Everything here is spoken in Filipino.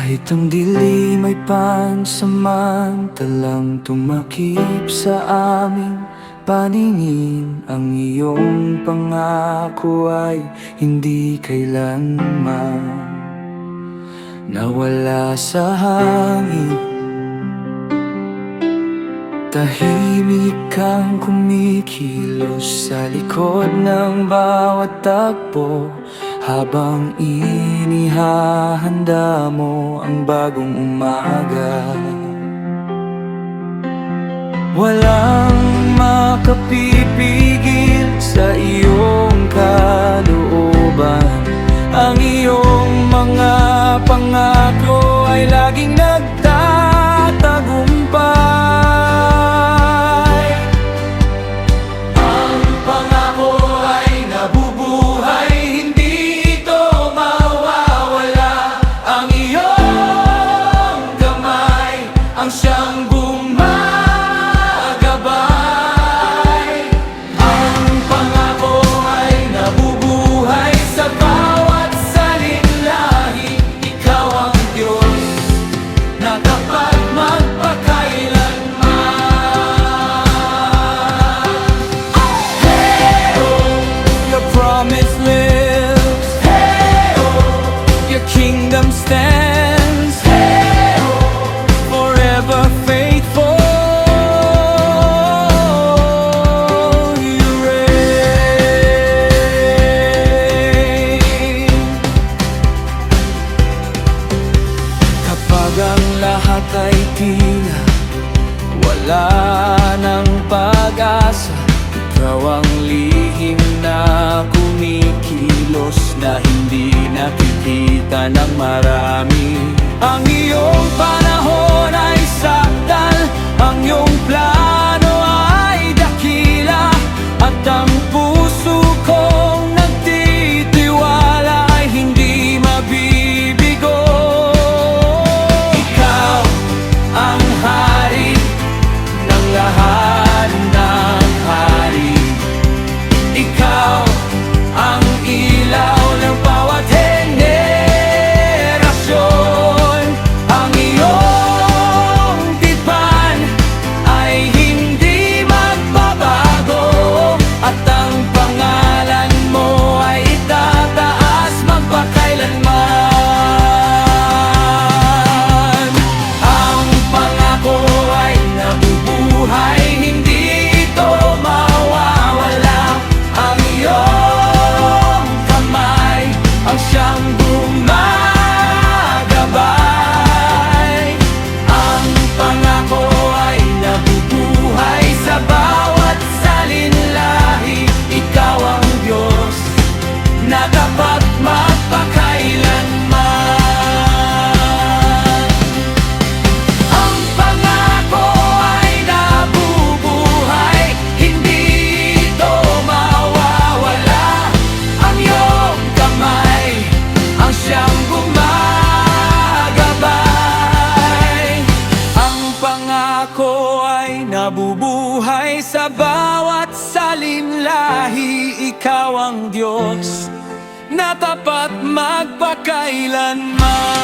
Kahit ang dilim ay pansamantalang tumakip sa aming paningin, ang iyong pangako ay hindi kailanman nawala sa hangin. Tahimik kang kumikilos sa likod ng bawat tagpo, habang inihahanda mo ang bagong umaga. Walang makapipigil sa iyong kalooban. Ang iyong mga pangako ay laging nagtatagumpay. Ang pangako ay nabubuhay, hindi ito mawawala. Ang iyong kamay ang siyang gumagabay. Ang pangako ay nabubuhay sa bawat salinlahi. Ikaw ang Diyos na dapat magpakailanman. Hey-oh, your promise lives. Hey-oh, your kingdom stands. Hey-oh, forever faithful. You reign. Kapag ang lahat ay tila wala ng pag-asa, ikaw ang lihim na kumikilos, na hindi nakikita ng marami. Ang iyong panahon ay sakdal, ang iyong plano ay dakila, at ang puso kong nagtitiwala ay hindi mabibigo. Ikaw ang hari ng lahat ng hari. Ikaw ang ilaw ng bawat henerasyon. Ang iyong tipan ay hindi magbabago, at ang pangalan mo ay itataas magpakailanman. Ang pangako ay nabubuhay, hindi ito mawawala. Ang iyong kamay ang siyang gumagabay. Ang pangako ay nabubuhay sa bawat salinlahi. Ikaw ang Diyos na dapat magpakailanman. Ang pangako ay nabubuhay, hindi ito mawawala. Ang iyong kamay ang siyang gumagabay. Ang pangako ay nabubuhay sa bawat salinlahi. Ikaw ang Diyos na tapat magpakailanman.